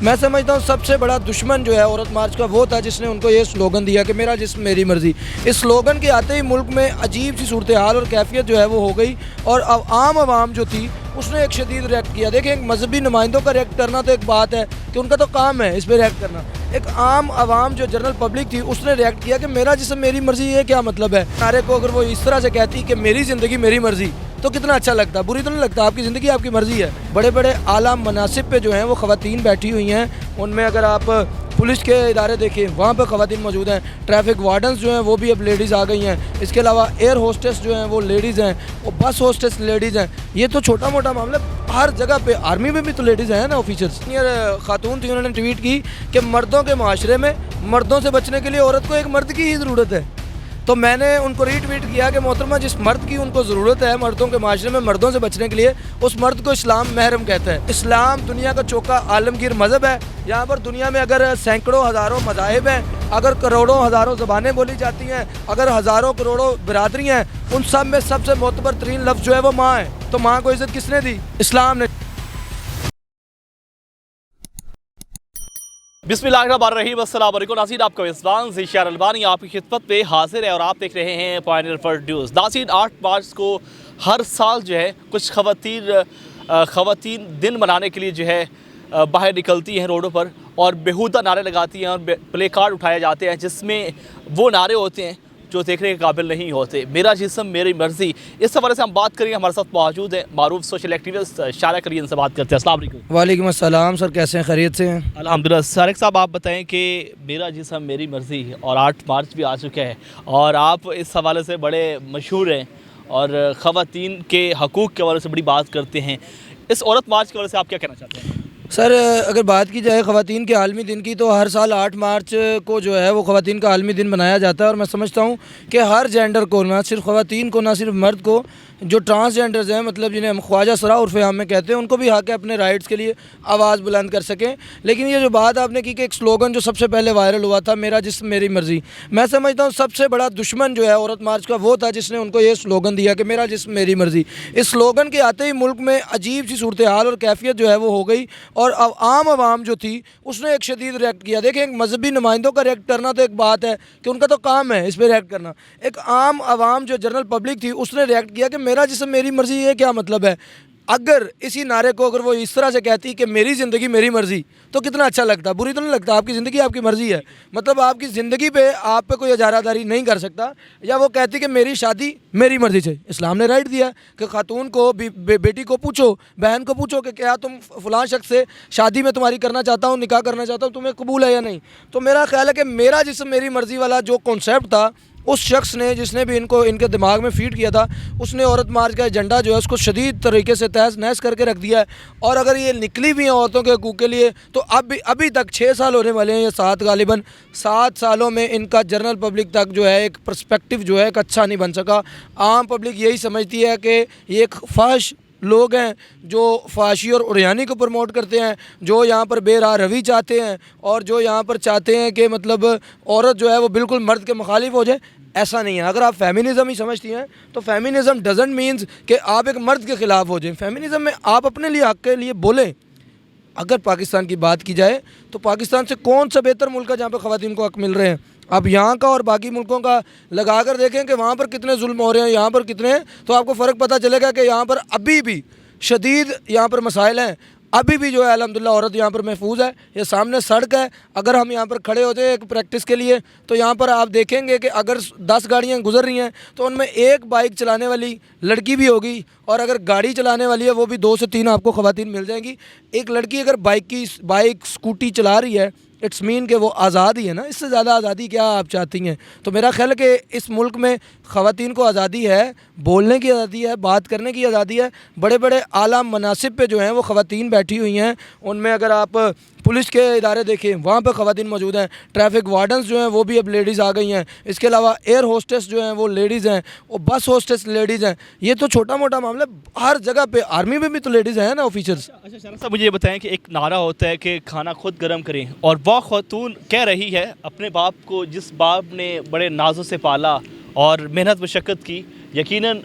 मैं समझता हूँ सबसे बड़ा दुश्मन जो है औरत मार्च का वो था जिसने उनको ये स्लोगन दिया कि मेरा जिस्म मेरी मर्ज़ी। इस स्लोगन के आते ही मुल्क में अजीब सी सूरत हाल और कैफियत जो है वो हो गई और अब आम आवाम जो थी उसने एक शदीद रिएक्ट किया। देखें, एक मजहबी नुमाइंदों का रिएक्ट करना तो एक बात है कि उनका तो काम है इस पर रिएक्ट करना। एक आम आवाम जो जनरल पब्लिक थी उसने रिएक्ट किया कि मेरा जिस्म मेरी मर्ज़ी, ये क्या मतलब है। नारे को अगर वो इस तरह से कहती कि मेरी ज़िंदगी मेरी मर्ज़ी तो कितना अच्छा लगता, बुरी तो नहीं लगता। आपकी ज़िंदगी आपकी मर्ज़ी है। बड़े बड़े आला मनासिब पे जो हैं वो ख़वातीन बैठी हुई हैं। उनमें अगर आप पुलिस के इदारे देखें वहाँ पर ख़वातीन मौजूद हैं। ट्रैफिक वार्डन्स जो हैं वो भी अब लेडीज़ आ गई हैं। इसके अलावा एयर होस्टेस जो हैं वो लेडीज़ हैं और बस होस्टेस लेडीज़ हैं। ये तो छोटा मोटा मामला, हर जगह पे आर्मी में भी तो लेडीज़ हैं ना ऑफिसर्स। सीनियर खातून थी, उन्होंने ट्वीट की कि मर्दों के माशरे में मर्दों से बचने के लिए औरत को एक मर्द की ही ज़रूरत है। तो मैंने उनको रीट्वीट किया कि मोहतरमा, जिस मर्द की उनको ज़रूरत है मर्दों के माशरे में मर्दों से बचने के लिए, उस मर्द को इस्लाम महरम कहता है। इस्लाम दुनिया का चौका आलमगीर मज़हब है। यहाँ पर दुनिया में अगर सैकड़ों हज़ारों मज़ाहिब हैं, अगर करोड़ों हज़ारों ज़बानें बोली जाती हैं, अगर हज़ारों करोड़ों बिरादरी हैं, उन सब में सबसे मोतबर तरीन लफ्ज़ जो है वो माँ है। तो माँ को इज़्ज़त किसने दी? इस्लाम ने। बिस्मिल्लाहिर्रहमानिर्रहीम, अस्सलाम वालेकुम नाज़रीन, आपका मेज़बान ज़ीशान अलबानी आपकी खिदमत पे हाजिर है और आप देख रहे हैं पायनियर फर्स्ट न्यूज़। नाज़रीन, 8 मार्च को हर साल जो है कुछ ख़वातीन दिन मनाने के लिए जो है बाहर निकलती हैं रोडों पर और बेहुदा नारे लगाती हैं और प्ले कार्ड उठाए जाते हैं जिसमें वो नारे होते हैं जो देखने के काबिल नहीं होते। मेरा जिस्म मेरी मर्ज़ी, इस हवाले से हम बात करेंगे। हमारे साथ मौजूद है मारूफ सोशल एक्टिविस्ट शारिक अली, से बात करते हैं। अस्सलाम वालेकुम। वालेकुम अस्सलाम सर, कैसे हैं? खैरियत से हैं? अल्हम्दुलिल्लाह। शारिक साहब, आप बताएं कि मेरा जिस्म मेरी मर्ज़ी और 8 मार्च भी आ चुका है और आप इस हवाले से बड़े मशहूर हैं और ख़वातीन के हकूक़ के हवाले से बड़ी बात करते हैं। इस औरत मार्च के हवाले से आप क्या कहना चाहते हैं? सर, अगर बात की जाए ख़वातीन के आलमी दिन की तो हर साल 8 मार्च को जो है वो ख़वातीन का आलमी दिन मनाया जाता है और मैं समझता हूँ कि हर जेंडर को, ना सिर्फ ख़वातीन को, ना सिर्फ मर्द को, जो ट्रांसजेंडर्स हैं, मतलब जिन्हें हम ख्वाजा सरा उर्फ़ आम में कहते हैं, उनको भी हक़ है अपने राइट्स के लिए आवाज़ बुलंद कर सकें। लेकिन ये जो बात आपने की कि एक स्लोगन जो सबसे पहले वायरल हुआ था, मेरा जिस्म मेरी मर्ज़ी, मैं समझता हूँ सबसे बड़ा दुश्मन जो है औरत मार्च का वो था जिसने उनको ये स्लोगन दिया कि मेरा जिस्म मेरी मर्ज़ी। इस स्लोगन के आते ही मुल्क में अजीब सी सूरत हाल और कैफियत जो है वो हो गई और अब आम आवाम जो थी उसने एक शदीद रिएक्ट किया। देखें, एक मजहबी नुमाइंदों का रिएक्ट करना तो एक बात है कि उनका तो काम है इस पर रिएक्ट करना। एक आम आवाम जो जनरल पब्लिक थी उसने रिएक्ट किया कि मेरा जिस्म मेरी मर्ज़ी, ये क्या मतलब है। अगर इसी नारे को अगर वो इस तरह से कहती कि मेरी ज़िंदगी मेरी मर्ज़ी तो कितना अच्छा लगता, बुरी तो नहीं लगता। आपकी ज़िंदगी आपकी मर्ज़ी है, मतलब आपकी ज़िंदगी पे आप पे कोई इजारादारी नहीं कर सकता। या वो कहती कि मेरी शादी मेरी मर्ज़ी से। इस्लाम ने राइट दिया कि खातून को बेटी को पूछो, बहन को पूछो कि क्या तुम फ़लाँ शख्स से शादी में तुम्हारी करना चाहता हूँ, निकाह करना चाहता हूँ, तुम्हें कबूल है या नहीं। तो मेरा ख्याल है कि मेरा जिस्म मेरी मर्ज़ी वाला जो कॉन्सेप्ट था, उस शख्स ने जिसने भी इनको इनके दिमाग में फीड किया था, उसने औरत मार्च का एजेंडा जो है उसको शदीद तरीके से तहस नहस करके रख दिया है। और अगर ये निकली भी हैं औरतों के हकूक़ के लिए तो अभी तक 6 साल होने वाले हैं या 7, गालिबन 7 सालों में इनका जनरल पब्लिक तक जो है एक पर्सपेक्टिव जो है एक अच्छा नहीं बन सका। आम पब्लिक यही समझती है कि ये एक फ़ाहिश लोग हैं जो फाशी और उरियानी को प्रमोट करते हैं, जो यहाँ पर बेराह रवी चाहते हैं और जो यहाँ पर चाहते हैं कि मतलब औरत जो है वो बिल्कुल मर्द के मुखालिफ हो जाए। ऐसा नहीं है। अगर आप फेमिनिज़म ही समझती हैं तो फेमिनिज़म डजंट मीन्स कि आप एक मर्द के ख़िलाफ़ हो जाएं। फेमिनिज़म में आप अपने लिए हक़ के लिए बोलें। अगर पाकिस्तान की बात की जाए तो पाकिस्तान से कौन सा बेहतर मुल्क है जहाँ पर ख़वातीन को हक़ मिल रहे हैं। आप यहाँ का और बाकी मुल्कों का लगा कर देखें कि वहाँ पर कितने जुल्म हो रहे हैं, यहाँ पर कितने हैं, तो आपको फ़र्क पता चलेगा कि यहाँ पर अभी भी शदीद यहाँ पर मसाइल हैं। अभी भी जो है अल्हम्दुलिल्लाह औरत यहाँ पर महफूज है। ये सामने सड़क है, अगर हम यहाँ पर खड़े होते हैं एक प्रैक्टिस के लिए तो यहाँ पर आप देखेंगे कि अगर 10 गाड़ियाँ गुजर रही हैं तो उनमें एक बाइक चलाने वाली लड़की भी होगी और अगर गाड़ी चलाने वाली है वो भी 2 से 3 आपको ख़वातीन मिल जाएंगी। एक लड़की अगर बाइक स्कूटी चला रही है, इट्स मीन कि वो आज़ाद ही है ना। इससे ज़्यादा आज़ादी क्या आप चाहती हैं। तो मेरा ख्याल है कि इस मुल्क में ख़वातीन को आज़ादी है, बोलने की आज़ादी है, बात करने की आज़ादी है। बड़े बड़े आला मनासिब पे जो हैं वो ख़वातीन बैठी हुई हैं। उनमें अगर आप पुलिस के इदारे देखें वहाँ पर ख़वातीन मौजूद हैं। ट्रैफिक वार्डन्स जो हैं वो भी अब लेडीज़ आ गई हैं। इसके अलावा एयर होस्टेस जो हैं वो लेडीज़ हैं और बस होस्टेस लेडीज़ हैं। ये तो छोटा मोटा मामला, हर जगह पे आर्मी में भी तो लेडीज़ हैं ना ऑफिसर्स। अच्छा शारिक साहब, मुझे ये बताएं कि एक नारा होता है कि खाना खुद गर्म करें और वह खातून कह रही है अपने बाप को, जिस बाप ने बड़े नाजों से पाला और मेहनत मशक्क़त की, यकीनन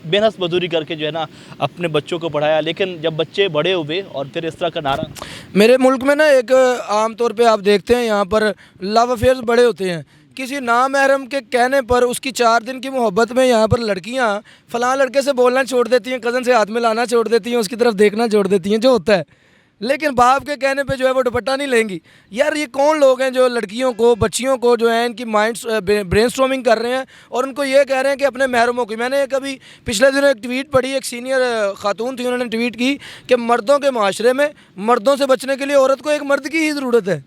मेहनत मजदूरी करके जो है ना अपने बच्चों को पढ़ाया, लेकिन जब बच्चे बड़े हुए और फिर इस तरह का नारा। मेरे मुल्क में ना एक आम तौर पे आप देखते हैं यहाँ पर लव अफेयर्स बड़े होते हैं। किसी नामहरम के कहने पर उसकी 4 दिन की मोहब्बत में यहाँ पर लड़कियाँ फ़लाँ लड़के से बोलना छोड़ देती हैं, कज़न से हाथ में लाना छोड़ देती हैं, उसकी तरफ देखना छोड़ देती हैं, जो होता है। लेकिन बाप के कहने पे जो है वो दुपट्टा नहीं लेंगी। यार ये कौन लोग हैं जो लड़कियों को, बच्चियों को जो है इनकी माइंड्स ब्रेनस्टॉर्मिंग कर रहे हैं और उनको ये कह रहे हैं कि अपने महरमों की। मैंने कभी पिछले दिनों एक ट्वीट पढ़ी, एक सीनियर खातून थी, उन्होंने ट्वीट की कि मर्दों के माशरे में मर्दों से बचने के लिए औरत को एक मर्द की ही ज़रूरत है।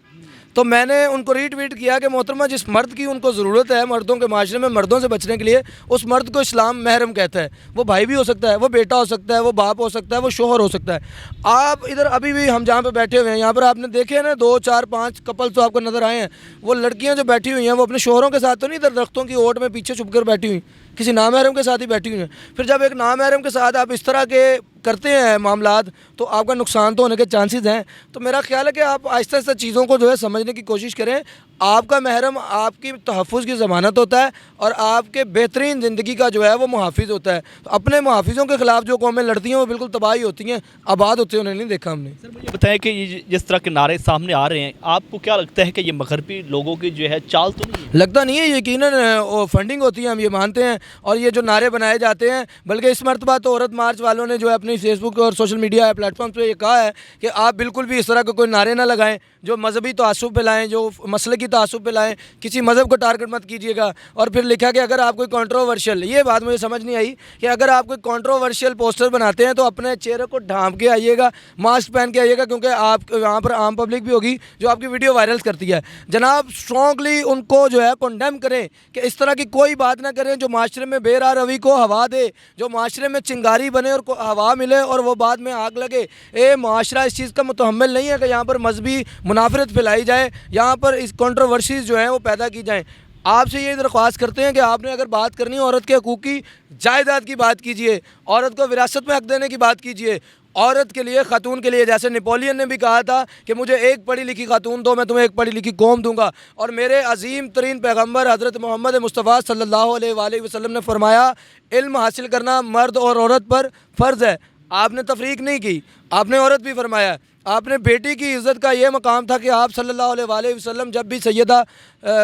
तो मैंने उनको रीट्वीट किया कि मोहतरमा जिस मर्द की उनको ज़रूरत है मर्दों के माशरे में मर्दों से बचने के लिए, उस मर्द को इस्लाम महरम कहता है। वो भाई भी हो सकता है, वो बेटा हो सकता है, वो बाप हो सकता है, वो शोहर हो सकता है। आप इधर अभी भी हम जहाँ पे बैठे हुए हैं यहाँ पर आपने देखे हैं ना 2 4 5 कपल तो आपको नज़र आए हैं। वो लड़कियाँ जो बैठी हुई हैं वो अपने शोहरों के साथ तो नहीं इधर दरख्तों की ओट में पीछे छुप कर बैठी हुई, किसी नामहरम के साथ ही बैठी हुई हैं। फिर जब एक नामहरम के साथ आप इस तरह के करते हैं मामलात तो आपका नुकसान तो होने के चांसेस हैं। तो मेरा ख्याल है कि आप आहिस्ता आहिस्ता चीज़ों को जो है समझने की कोशिश करें। आपका महरम आपकी तहफ़्फ़ुज़ की ज़मानत होता है और आपके बेहतरीन ज़िंदगी का जो है वो मुहाफ़िज़ होता है। तो अपने मुहाफ़िज़ों के ख़िलाफ़ जो कौमें लड़ती हैं वो बिल्कुल तबाही होती हैं, आबाद होते हैं उन्हें नहीं देखा हमने। सर मुझे बताएं कि ये जिस तरह के नारे सामने आ रहे हैं, आपको क्या लगता है कि ये मगरबी लोगों की जो है चाल तो नहीं है? लगता नहीं है, यकीनन वो फंडिंग होती है, हम ये मानते हैं। और ये जो नारे बनाए जाते हैं, बल्कि इस मरतबा तो औरत मार्च वालों ने जो है अपनी फेसबुक और सोशल मीडिया प्लेटफॉर्म पे ये कहा है कि आप बिल्कुल भी इस तरह के कोई नारे ना लगाएं जो मजहबी तआस्सुब पे लाएं, जो मसले की तआस्सुब पे लाएं, किसी मज़हब को टारगेट मत कीजिएगा। और फिर लिखा कि अगर आप कोई कंट्रोवर्शियल, ये बात मुझे समझ नहीं आई कि अगर आप कोई कंट्रोवर्शियल पोस्टर बनाते हैं तो अपने चेहरे को ढांप के आइएगा, मास्क पहन के आइएगा, क्योंकि आप वहाँ पर आम पब्लिक भी होगी जो आपकी वीडियो वायरल करती है। जनाब स्ट्रॉन्गली उनको जो है कंडेम करें कि इस तरह की कोई बात ना करें जो माशरे में बेरा रवि को हवा दे, जो माशरे में चिंगारी बने और हवा मिले और वो बाद में आग लगे। ए माशरा इस चीज़ का मुतहम्मिल नहीं है कि यहाँ पर मजहबी मुनाफरत फैलाई जाए, यहाँ पर इस कंट्रोवर्सीज़ जो हैं वो पैदा की जाएँ। आपसे ये दरख्वास्त करते हैं कि आपने अगर बात करनी है औरत के हकूक़ की, जायदाद की बात कीजिए, औरत को विरासत में हक देने की बात कीजिए। औरत के लिए, खातून के लिए, जैसे नेपोलियन ने भी कहा था कि मुझे एक पढ़ी लिखी खातून दो, मैं तुम्हें एक पढ़ी लिखी कौम दूंगा। और मेरे अजीम तरीन पैगम्बर हज़रत मोहम्मद मुस्तफ़ा सल्लल्लाहु अलैहि वसल्लम ने फरमाया, इल्म हासिल करना मर्द और औरत पर फ़र्ज़ है। आपने तफरीक नहीं की, आपने औरत भी फरमाया। आपने बेटी की इज़्ज़त का ये मकाम था कि आप सल्लल्लाहु अलैहि वसल्लम जब भी सैयदा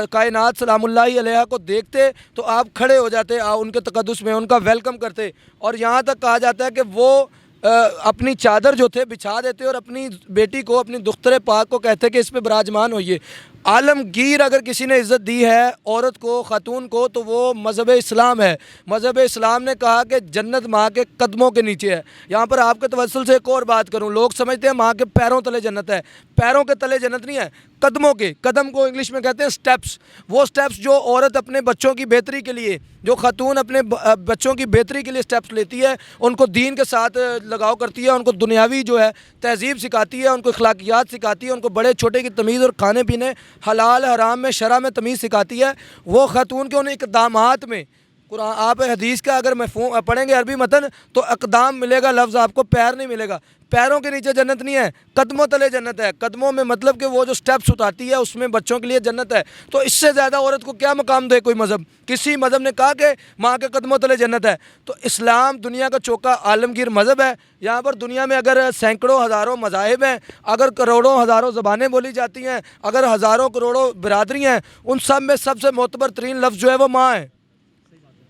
कायनात सलामुल्लाहि अलैहा को देखते तो आप खड़े हो जाते, उनके तक़द्दुस में उनका वेलकम करते। और यहाँ तक कहा जाता है कि वो अपनी चादर जो थे बिछा देते और अपनी बेटी को, अपनी दुख्तरे पाक को कहते कि इस पे विराजमान होइए। आलमगीर अगर किसी ने इज़्ज़त दी है औरत को, ख़ातून को, तो वो मज़हब इस्लाम है। मज़हब इस्लाम ने कहा कि जन्नत माँ के कदमों के नीचे है। यहाँ पर आपके तवस्सुल से एक और बात करूँ, लोग समझते हैं माँ के पैरों तले जन्नत है। पैरों के तले जन्नत नहीं है, कदमों के, कदम को इंग्लिश में कहते हैं स्टेप्स। वो स्टेप्स जो औरत अपने बच्चों की बेहतरी के लिए, जो खातून अपने बच्चों की बेहतरी के लिए स्टेप्स लेती है, उनको दीन के साथ लगाव करती है, उनको दुनियावी जो है तहज़ीब सिखाती है, उनको अखलाकियात सिखाती है, उनको बड़े छोटे की तमीज़ और खाने पीने, हलाल हराम में, शरा में तमीज़ सिखाती है। वो खातून के उन इक़दामात में, कुरान आप हदीस का अगर मफ़हूम पढ़ेंगे अरबी मतन तो अक़दाम मिलेगा लफ्ज़, आपको पैर नहीं मिलेगा। पैरों के नीचे जन्नत नहीं है, कदमों तले जन्नत है। कदमों में मतलब कि वो जो स्टेप्स उठाती है उसमें बच्चों के लिए जन्नत है। तो इससे ज़्यादा औरत को क्या मकाम दे कोई मज़हब? किसी मज़हब ने कहा कि माँ के कदमों तले जन्नत है। तो इस्लाम दुनिया का चौका आलमगीर मज़हब है। यहाँ पर दुनिया में अगर सैकड़ों हज़ारों मज़ाहिब हैं, अगर करोड़ों हज़ारों ज़बानें बोली जाती हैं, अगर हज़ारों करोड़ों बिरादरी हैं, उन सब में सबसे मोतबर तरीन लफ्ज़ जो है वो माँ है।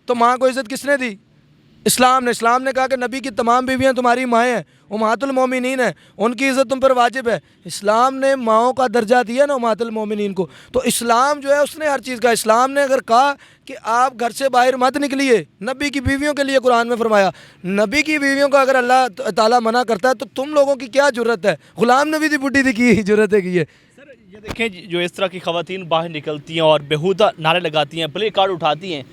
तो माँ को इज़्ज़त किसने दी? इस्लाम ने। इस्लाम ने कहा कि नबी की तमाम बीवियाँ तुम्हारी माएँ हैं, उम्महातुल मोमिनीन है, उनकी इज़्ज़त तुम पर वाजिब है। इस्लाम ने माओं का दर्जा दिया ना उम्महातुल मोमिनीन को। तो इस्लाम जो है उसने हर चीज़ का, इस्लाम ने अगर कहा कि आप घर से बाहर मत निकलिए, नबी की बीवियों के लिए कुरान में फरमाया। नबी की बीवियों को अगर अल्लाह ताला मना करता है तो तुम लोगों की क्या ज़रूरत है? ग़ुलाम नबी दी बुढ़ी दी की ज़रूरत है कि ये देखें जो इस तरह की ख़वातीन बाहर निकलती हैं और बेहुदा नारे लगाती हैं, प्ले कार्ड उठाती हैं,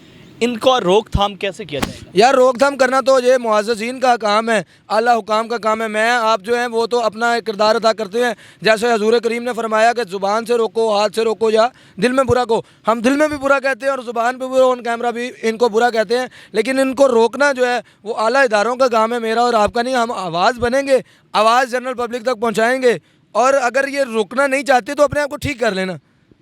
इनको रोकथाम कैसे किया जाएगा? यार रोकथाम करना तो ये मुअज़्ज़िज़ीन का काम है, आला हुकाम का काम है। मैं आप जो हैं वो तो अपना एक किरदार अदा करते हैं। जैसे हज़ूर करीम ने फरमाया कि ज़ुबान से रोको, हाथ से रोको या दिल में बुरा को। हम दिल में भी बुरा कहते हैं और ज़ुबान पे भी ऑन कैमरा भी इनको बुरा कहते हैं, लेकिन इनको रोकना जो है वो आला इदारों का काम है, मेरा और आपका नहीं। हम आवाज़ बनेंगे, आवाज़ जनरल पब्लिक तक पहुँचाएँगे। और अगर ये रुकना नहीं चाहते तो अपने आप को ठीक कर लेना।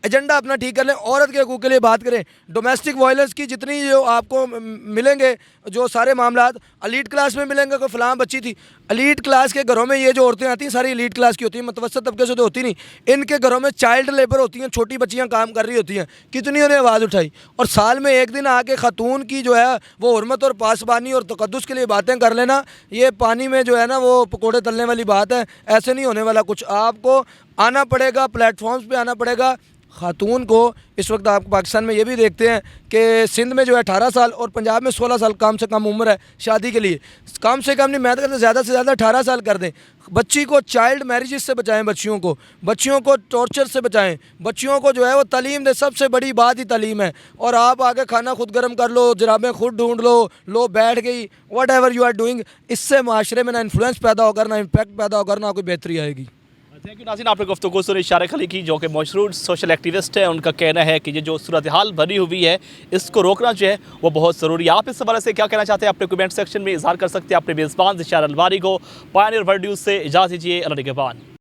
एजेंडा अपना ठीक कर लें, औरत के हकूक़ के लिए बात करें। डोमेस्टिक वायलेंस की जितनी जो आपको मिलेंगे जो सारे मामला एलीट क्लास में मिलेंगे। कोई फ़लाँ बच्ची थी, एलीट क्लास के घरों में ये जो औरतें आती हैं सारी एलीट क्लास की होती हैं, मतवसत तबके से तो होती नहीं। इनके घरों में चाइल्ड लेबर होती हैं, छोटी बच्चियाँ काम कर रही होती हैं। कितनी उन्हें आवाज़ उठाई, और साल में एक दिन आके ख़ातून की जो है वो हुर्मत और पासबानी और तक़द्दुस के लिए बातें कर लेना, ये पानी में जो है ना वो पकोड़े तलने वाली बात है। ऐसे नहीं होने वाला कुछ। आपको आना पड़ेगा, प्लेटफॉर्म्स पे आना पड़ेगा। ख़ातून को इस वक्त आप पाकिस्तान में ये भी देखते हैं कि सिंध में जो है 18 साल और पंजाब में 16 साल कम से कम उम्र है शादी के लिए। कम से कम नहीं, मैं तो कहता ज़्यादा से ज़्यादा 18 साल कर दें। बच्ची को चाइल्ड मैरिजेस से बचाएं, बच्चियों को टॉर्चर से बचाएं, बच्चियों को जो है वो तालीम दें। सबसे बड़ी बात ही तालीम है। और आप आगे खाना खुद गर्म कर लो, जराबें खुद ढूंढ लो बैठ गई, whatever you are doing, इससे माशरे में ना इन्फ्लुएंस पैदा होगा, ना इम्पैक्ट पैदा होगा, ना कोई बेहतरी आएगी। थैंक यू नाज़रीन, आपने गुफ्तगू सुनी इशारे खली की, जो कि मशहूर सोशल एक्टिविस्ट है। उनका कहना है कि ये जो सूरत हाल बनी हुई है इसको रोकना जो है वो बहुत ज़रूरी है। आप इस हवाले से क्या कहना चाहते हैं अपने कमेंट सेक्शन में इज़हार कर सकते हैं। अपने मेज़बान ज़िशार अलवारी को पायनियर वर्ल्ड न्यूज़ से इजाज़त दीजिए। अल्लाह निगहबान।